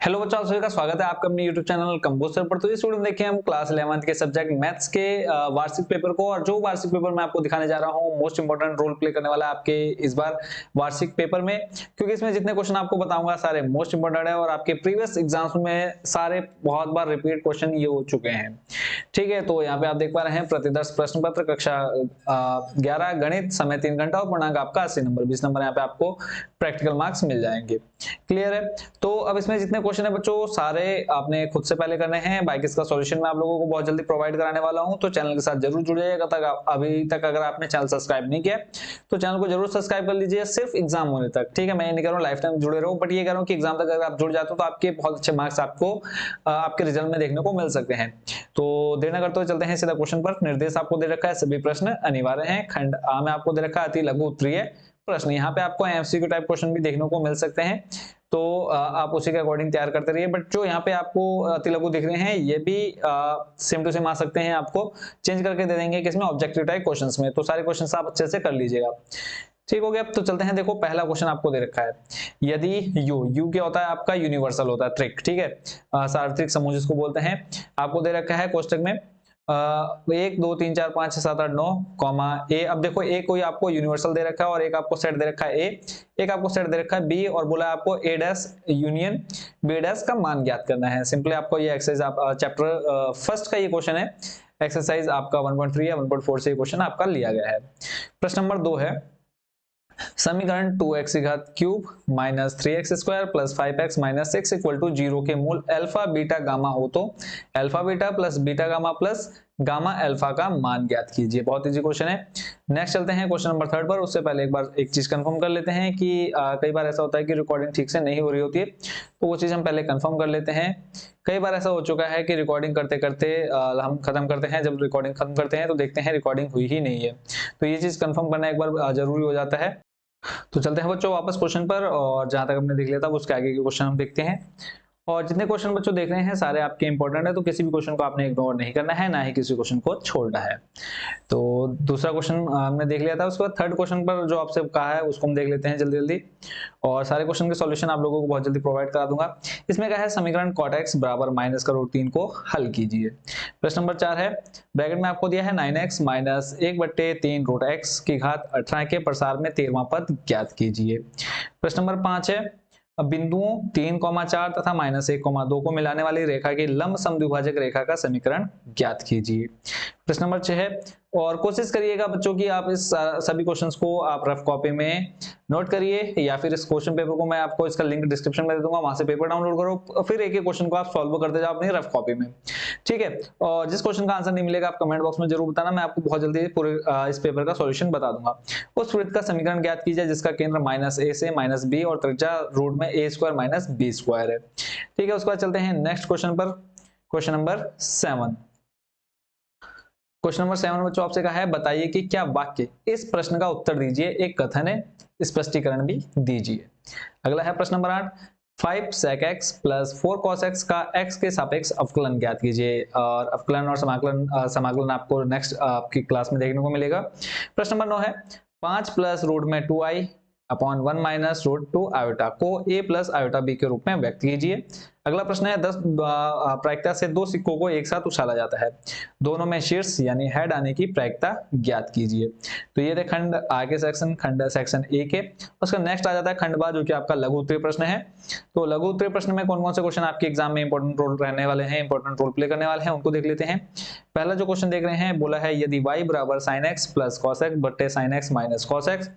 Hello बच्चों, आप सभी का स्वागत है आपका अपने YouTube चैनल कंपोजर पर। तो इस वीडियो में देखिए हम क्लास 11th के सब्जेक्ट मैथ्स के वार्षिक पेपर को, और जो वार्षिक पेपर मैं आपको दिखाने जा रहा हूँ मोस्ट इंपोर्टेंट रोल प्ले करने वाला है आपके इस बार वार्षिक पेपर में, क्योंकि इसमें जितने क्वेश्चन आपको बताऊंगा सारे मोस्ट इंपोर्टेंट है और आपके प्रीवियस एग्जाम्स में सारे बहुत बार रिपीट क्वेश्चन ये हो चुके हैं। ठीक है, तो यहाँ पे आप देख पा रहे हैं प्रतिदर्श प्रश्न पत्र कक्षा 11 गणित, समय 3 घंटा और पूर्णांक आपका 80 नंबर, 20 नंबर यहाँ पे आपको प्रैक्टिकल मार्क्स मिल जाएंगे। क्लियर है? तो अब इसमें जितने क्वेश्चन है बच्चों सारे आपने खुद से पहले करने हैं। बाकी इसका सॉल्यूशन मैं आप लोगों को बहुत जल्दी प्रोवाइड कराने वाला हूं, तो चैनल के साथ जरूर जुड़ जाइएगा। अभी तक अगर आपने चैनल सब्सक्राइब नहीं किया तो चैनल को जरूर सब्सक्राइब कर लीजिए, सिर्फ एग्जाम होने तक। ठीक है, मैं ये नहीं कह रहा हूँ लाइफ टाइम जुड़े रहो, बट ये कह रहा हूँ कि एग्जाम तक अगर आप जुड़ जाते हो तो आपके बहुत अच्छे मार्क्स आपको आपके रिजल्ट में देखने को मिल सकते हैं। तो देर न करते हुए चलते हैं सीधा क्वेश्चन पर। निर्देश आपको दे रखा है, सभी प्रश्न अनिवार्य हैं। खंड आ में आपको दे रखा है अति लघु उत्तरीय प्रश्न। यहाँ पे आपको एमसीक्यू टाइप क्वेश्चन भी देखने को मिल सकते हैं, तो आप उसी के अकॉर्डिंग तैयार करते रहिए। बट जो यहाँ पे आपको अति लघु दिख रहे हैं ये भी सेम टू सेम आ सकते हैं, आपको चेंज करके दे देंगे किसमें, ऑब्जेक्टिव टाइप क्वेश्चंस में। तो सारे क्वेश्चंस आप अच्छे से कर लीजिएगा। ठीक हो गया, तो चलते हैं। देखो पहला क्वेश्चन आपको दे रखा है, यदि यू क्या होता है आपका, यूनिवर्सल होता है, त्रिक। ठीक है, सार्वत्रिक समूह जिसको बोलते हैं। आपको दे रखा है कोष्टक में 1 2 3 4 5 6 7 8 9 कॉमा ए। अब देखो ए कोई आपको यूनिवर्सल दे रखा है और एक आपको सेट दे रखा है ए, एक आपको सेट दे रखा है बी, और बोला आपको ए डैश यूनियन बी डैश का मान ज्ञात करना है। सिंपली आपको ये एक्सरसाइज आप चैप्टर फर्स्ट का ये क्वेश्चन है, एक्सरसाइज आपका 1.3 या 1.4 से ये क्वेश्चन आपका लिया गया है। प्रश्न नंबर 2 है, समीकरण 2x की घात cube minus 3x square plus 5x minus 6 equal to 0 के मूल अल्फा बीटा गामा हो तो alpha beta plus beta gamma plus gamma alpha का मान ज्ञात कीजिए। बहुत इजी क्वेश्चन है। नेक्स्ट चलते हैं क्वेश्चन नंबर 3 पर। उससे पहले एक बार एक चीज कंफर्म कर लेते हैं कि कई बार ऐसा होता है कि रिकॉर्डिंग ठीक से नहीं हो रही होती है, तो वो चीज हम पहले कंफर्म कर लेते हैं। कई बार ऐसा हो चुका है कि रिकॉर्डिंग करते करते हम खत्म करते हैं, जब रिकॉर्डिंग खत्म करते हैं तो देखते हैं रिकॉर्डिंग हुई ही नहीं है, तो ये चीज कंफर्म करना एक बार जरूरी हो जाता है। तो चलते हैं बच्चों वापस क्वेश्चन पर, और जहां तक हमने देख लिया था उसके आगे के क्वेश्चन हम देखते हैं। और जितने क्वेश्चन बच्चों देख रहे हैं सारे आपके इंपॉर्टेंट है, तो किसी भी क्वेश्चन को आपने इग्नोर नहीं करना है, ना ही किसी क्वेश्चन को छोड़ना है। तो दूसरा क्वेश्चन हमने देख लिया था, उसके बाद थर्ड क्वेश्चन पर जो आपसे कहा है उसको हम देख लेते हैं जल्दी जल्दी, और सारे क्वेश्चन के सॉल्यूशन आप लोगों को बहुत जल्दी प्रोवाइड करा दूंगा। इसमें क्या है, समीकरण cot x बराबर माइनस का रूट 3 को हल कीजिए। प्रश्न नंबर 4 है, ब्रैकेट में आपको दिया है 9x माइनस 1/3 रूट x की घात 18 के प्रसार में 13वां पद ज्ञात कीजिए। प्रश्न नंबर 5 है, अब बिंदुओं 3,4 तथा -1,2 को मिलाने वाली रेखा की लंब समद्विभाजक रेखा का समीकरण ज्ञात कीजिए। प्रश्न नंबर 6 है, और कोशिश करिएगा बच्चों की आप इस सभी क्वेश्चंस को आप रफ कॉपी में नोट करिए, या फिर इस क्वेश्चन पेपर को मैं आपको इसका लिंक डिस्क्रिप्शन में दे दूंगा, वहां से पेपर डाउनलोड करो, फिर एक एक क्वेश्चन को आप सॉल्व करते जाओ अपनी रफ कॉपी में। ठीक है, और जिस क्वेश्चन का आंसर नहीं मिलेगा आप कमेंट बॉक्स में जरूर बताना, मैं आपको बहुत जल्दी पूरे इस पेपर का सॉल्यूशन बता दूंगा। उस वृत्त का समीकरण ज्ञात कीजिए जिसका केंद्र -a से -b और त्रिज्या रूट में a² माइनस b² है। ठीक है, उसके बाद चलते हैं नेक्स्ट क्वेश्चन पर। Question number 7। क्वेश्चन नंबर 7 बच्चों आपसे कहा है, बताइए कि क्या वाक्य इस प्रश्न का उत्तर दीजिए, एक कथन है, स्पष्टीकरण भी दीजिए। अगला है प्रश्न number 8, 5 sec x plus 4 cos x का x के सापेक्ष अवकलन ज्ञात कीजिए। और अवकलन और समाकलन आपको नेक्स्ट आपकी क्लास में देखने को मिलेगा। प्रश्न नंबर 9 है, 5 प्लस रूट में 2i upon 1 minus root 2 iota को a प्लस आयोटा b के रूप में व्यक्त कीजिए। अगला प्रश्न है, 10 प्रायिकता से 2 सिक्कों को एक साथ उछाला जाता है, दोनों में शीर्ष यानी हेड आने की प्रायिकता ज्ञात कीजिए। तो ये थे खंड आ के सेक्शन, खंड सेक्शन ए के। उसका नेक्स्ट आ जाता है खंड बा, जो कि आपका लघु उत्तरीय प्रश्न है। तो लघु उत्तरीय प्रश्न में कौन कौन से क्वेश्चन आपके एग्जाम में इंपॉर्टेंट रोल रहने वाले हैं, इंपॉर्टेंट रोल प्ले करने वाले हैं, उनको देख लेते हैं। पहला जो क्वेश्चन देख रहे हैं, बोला है यदि y बराबर sin x plus cos x बट्टे sin x minus cos x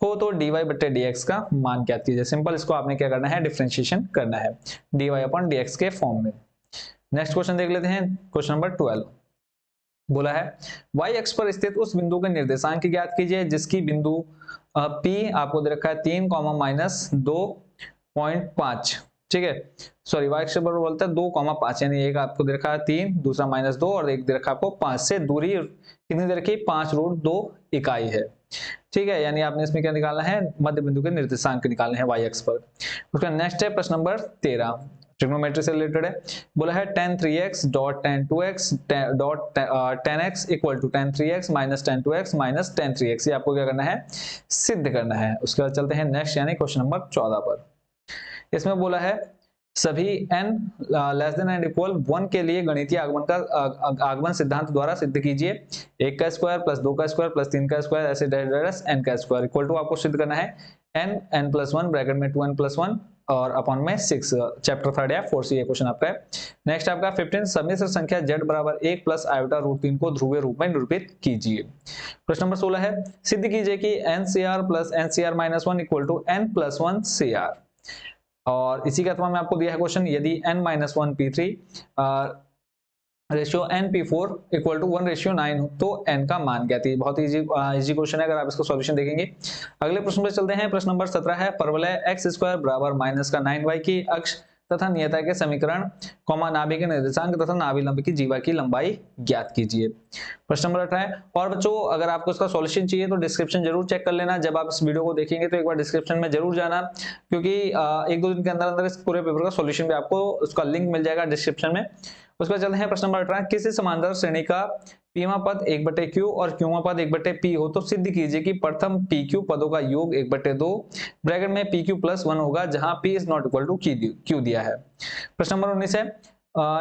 हो तो dy बट्टे dx का मान ज्ञात कीजिए। सिंपल, इसको आपने क्या करना है, डिफरेंशिएशन करना है dy अपॉन dx के फॉर्म में। नेक्स्ट क्वेश्चन देख लेते हैं, क्वेश्चन नंबर 12। बोला है y अक्ष पर स्थित उस बिंदु के निर्देशांक ज्ञात कीजिए जिसकी बिंदु p आपको दे रखा है 3, माइनस 2.5। ठीक है, सॉरी y अक्ष पर बोलता है 2,5, यानी एक आपको दे रखा है 3, दूसरा -2 और एक दे रखा आपको 5 से दूरी कितनी दे रखी, 5 रूट 2 इकाई है। ठीक है, यानी आपने इसमें क्या निकालना है, मध्य बिंदु के निर्देशांक निकालने हैं y अक्ष पर। उसका नेक्स्ट है प्रश्न नंबर 13, ट्रिग्नोमेट्री से रिलेटेड है। बोला है tan 3x dot tan 2x dot tan x equal to tan 3x minus tan 2x minus tan 3x, ये आपको क्या करना है, सिद्ध करना है। उसके बाद चलते हैं नेक्स्ट यानी क्वेश्चन नंबर 14 पर। इसमें बोला है सभी n less than and equal 1 के लिए गणितीय आगमन सिद्धांत द्वारा सिद्ध कीजिए। 1 का स्क्वायर प्लस 2 का स्क्वायर प्लस 3 का स्क्वायर ऐसे n का स्क्वायर इक्वल टू आपको सिद्ध करना है n प्लस 1 ब्रैकेट में 2n प्लस 1 और अपॉन में 6। चैप्टर 3 या 4 से ये क्वेश्चन आपका है। नेक्स्ट आपका 15 सम्मिश्र संख्या z बराबर 1 प्लस आयोटा रूट 3 को ध्रुवीय रूप में निरूपित कीजिए। प्रश्न नंबर 16 है सिद्ध कीजिए कि NCR plus NCR minus 1 equal to n plus 1 CR। और इसी के अथवा में आपको दिया है क्वेश्चन, यदि n minus 1 P3 ratio n P4 equal to 1:9 तो n का मान ज्ञात। बहुत इजी क्वेश्चन है अगर आप इसका सॉल्यूशन देखेंगे। अगले प्रश्न पर चलते हैं। प्रश्न नंबर 17 है परवलय x स्क्वायर बराबर माइनस का 9y की अक्ष तथा नियता के समीकरण नाभि के निर्देशांक तथा नाभिलंब की जीवा की लंबाई ज्ञात कीजिए। प्रश्न नंबर 18 है। और बच्चों अगर आपको इसका सॉल्यूशन चाहिए तो डिस्क्रिप्शन जरूर चेक कर लेना। जब आप इस वीडियो को देखेंगे तो एक बार डिस्क्रिप्शन में जरूर जाना, क्योंकि एक दो दिन के अंदर इस पूरे पेपर का सॉल्यूशन भी आपको उसका लिंक मिल जाएगा डिस्क्रिप्शन में। उस पर चलते हैं। प्रश्न नंबर 18 किसी समांतर श्रेणी का पीवा पद 1/q और क्यूवा पद 1/p हो तो सिद्ध कीजिए कि प्रथम pq पदों का योग 1/2 ब्रैकेट में pq प्लस 1 होगा जहां p is not equal to q दिया है। प्रश्न नंबर 19 है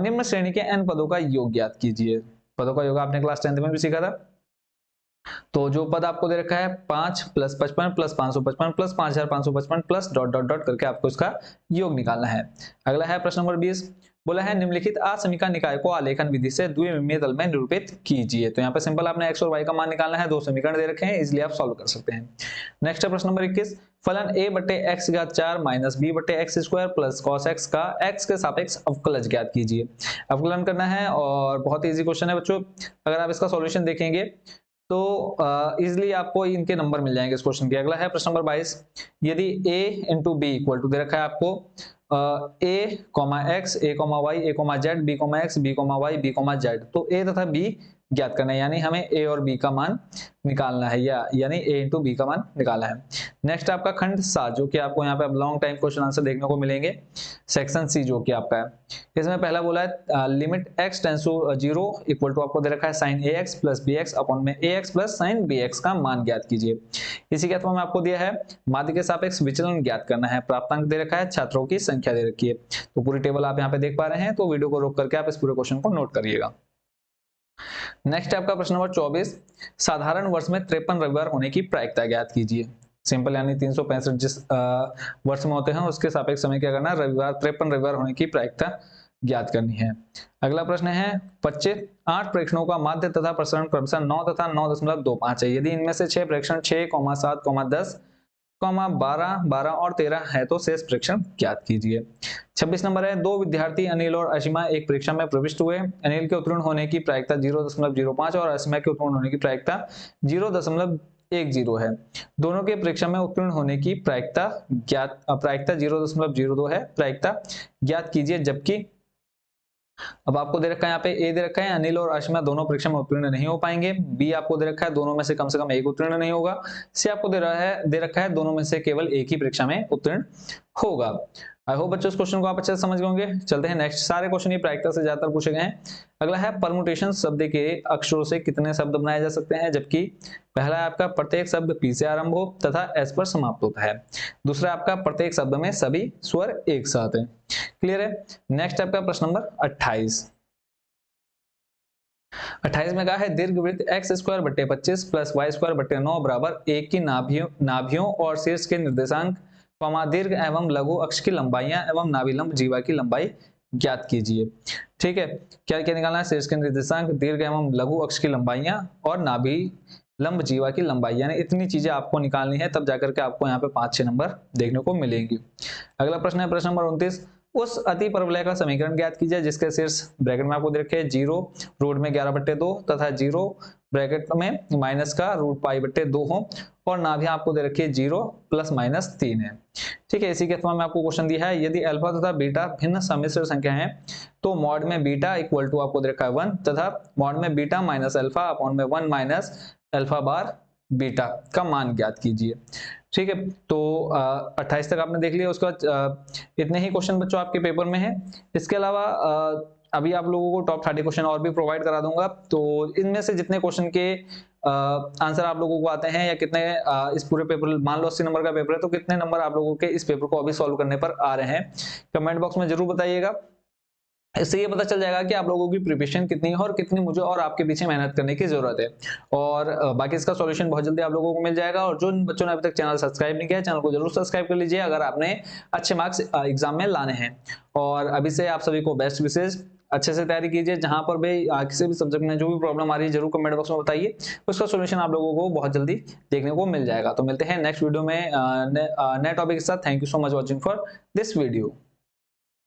निम्न श्रेणी के n पदों का योग ज्ञात कीजिए। पदों का योग आपने क्लास 10th में भी सीखा था। तो जो पद आपको दे रखा है 5 plus 55 plus 555 plus 5555 plus dot dot dot करके आपको इसका योग निकालना है। अगला है प्रश्न नंबर 20, बोला है निम्नलिखित असमीका निकाय को आलेखन विधि से द्विविमीय तल में निरूपित कीजिए। तो यहाँ पे सिंपल आपने x और y का मान निकालना है। दो समीकरण दे रखे हैं, इसलिए आप सॉल्व कर सकते हैं। नेक्स्ट है प्रश्न नंबर 21, फलन a/x⁴ minus b/x² plus cos x का x के सापेक्ष अवकलज ज्ञात कीजिए। अवकलन करना है और बहुत इजी क्वेश्चन है बच्चों। अगर आप इसका सॉल्यूशन देखेंगे तो इजिली आपको इनके नंबर मिल जाएंगे इस क्वेश्चन के। अगला है प्रश्न नंबर 22, यदि a into B equal to दे रखा है आपको a, x, a, y, a, z, b, x, b, y, b, z, तो a तथा b ज्ञात करना है, यानी हमें a और b का मान निकालना है, यानी a इंटू बी का मान निकालना है। नेक्स्ट आपका खंड 7 जो कि आपको यहाँ पे अब लॉन्ग टाइम क्वेश्चन आंसर देखने को मिलेंगे। सेक्शन सी जो कि आपका है, इसमें पहला बोला है limit x tends to 0 equal to आपको दे रखा है sin ax plus bx upon में ax प्लस sin bx का मान ज्ञात कीजिए। इसी के अथवा में आपको दिया है माध्य के सापेक्ष विचलन ज्ञात करना है। प्राप्तांक दे रखा है, छात्रों की संख्या दे रखी है। तो पूरी टेबल आप यहाँ पे देख पा रहे हैं, तो वीडियो को रोक करके आप इस पूरे क्वेश्चन को नोट करिएगा। नेक्स्ट आपका प्रश्न नंबर 24, साधारण वर्ष में 53 रविवार होने की प्रायिकता ज्ञात कीजिए। सिंपल यानी 365 जिस वर्ष में होते हैं उसके सापेक्ष समय क्या करना है, 53 रविवार होने की प्रायिकता ज्ञात करनी है। अगला प्रश्न है 25, 8 प्रेक्षणों का माध्य तथा प्रसरण क्रमशः 9 तथा 9.25 है। यदि इनमें से 6 प्रेक्षण 6, 7, 10, 12, 12 और 13 है तो शेष प्रेक्षण ज्ञात कीजिए। 26 नंबर है, दो विद्यार्थी अनिल और असीमा एक परीक्षा में प्रविष्ट हुए। अनिल के उत्तीर्ण होने की प्रायिकता 0.05 और असीमा के उत्तीर्ण होने की प्रायिकता 0.10 है। दोनों के परीक्षा में उत्तीर्ण होने की प्रायिकता 0.02 है। प्रायिकता ज्ञात कीजिए। जबकि अब आपको दे रखा है यहाँ पे ए दे रखा है अनिल और असीमा दोनों परीक्षा में उत्तीर्ण नहीं हो पाएंगे। बी आपको दे रखा है दोनों में से कम एक उत्तीर्ण नहीं होगा। सी आपको दे रखा है दोनों में से केवल एक ही परीक्षा में उत्तीर्ण होगा। आई होप बच्चों इस क्वेश्चन को आप अच्छे से समझ गए होंगे। चलते हैं नेक्स्ट, सारे क्वेश्चन ये प्रायिकता से ज्यादातर पूछे गए हैं। अगला है परमुटेशन शब्द के अक्षरों से कितने शब्द बनाए जा सकते हैं। जबकि पहला है आपका प्रत्येक शब्द पी से आरंभ हो तथा एस पर समाप्त होता है। दूसरा आपका प्रत्येक शब्द में सभी स्वर एक साथ है। क्लियर है। नेक्स्ट आपका प्रश्न नंबर 28 में कहा है दीर्घवृत्त x²/25 प्लस y²/9 बराबर 1 की नाभियों और शीर्ष के निर्देशांक दीर्घ एवं लघु अक्ष की लंबाइयां एवं नाभिलंब जीवा की लंबाई ज्ञात कीजिए। ठीक है, क्या क्या निकालना है, शीर्ष के निर्देशांक, दीर्घ एवं लघु अक्ष की लंबाइयां और नाभिलंब जीवा की लंबाई, यानी इतनी चीजें आपको निकालनी है, तब जाकर के आपको यहाँ पे 5-6 नंबर देखने को मिलेंगे। अगला प्रश्न है प्रश्न नंबर 29, उस अति परवलय का समीकरण ज्ञात कीजिए जिसके शीर्ष ब्रैकेट में आपको दे रखे 0 रूट में 11/2 तथा 0 ब्रैकेट में माइनस का √π/2 हो और नाभि आपको दे रखी है 0 ± 3 है। ठीक है, इसी के अथवा में आपको क्वेश्चन दिया है यदि अल्फा तथा बीटा भिन्न सम्मिश्र संख्या है तो मॉड में बीटा इक्वल टू आपको दे रखा है 1 तथा मॉड में बीटा माइनस अल्फा अपॉन में 1 माइनस अल्फा बार बीटा का मान ज्ञात कीजिए। ठीक है, तो 28 तक आपने देख लिया। उसके बाद इतने ही क्वेश्चन बच्चों आपके पेपर में है। इसके अलावा अभी आप लोगों को टॉप 30 क्वेश्चन और भी प्रोवाइड करा दूंगा। तो इनमें से जितने क्वेश्चन के आंसर आप लोगों को आते हैं या कितने इस पूरे पेपर, मान लो 80 नंबर का पेपर है तो कितने नंबर आप लोगों के इस पेपर को अभी सॉल्व करने पर आ रहे हैं, कमेंट बॉक्स में जरूर बताइएगा। इससे ये पता चल जाएगा कि आप लोगों की प्रिपरेशन कितनी है और कितनी मुझे और आपके पीछे मेहनत करने की जरूरत है। और बाकी इसका सॉल्यूशन बहुत जल्दी आप लोगों को मिल जाएगा। और जो बच्चों ने अभी तक चैनल सब्सक्राइब नहीं किया है, चैनल को जरूर सब्सक्राइब कर लीजिए अगर आपने अच्छे मार्क्स एग्जाम में लाने हैं। और अभी से आप सभी को बेस्ट विशेष, अच्छे से तैयारी कीजिए। जहां पर भी किसी भी सब्जेक्ट में जो भी प्रॉब्लम आ रही है जरूर कमेंट बॉक्स में बताइए, उसका सॉल्यूशन आप लोगों को बहुत जल्दी देखने को मिल जाएगा। तो मिलते हैं नेक्स्ट वीडियो में नए टॉपिक के साथ। Thank you so much watching for this video.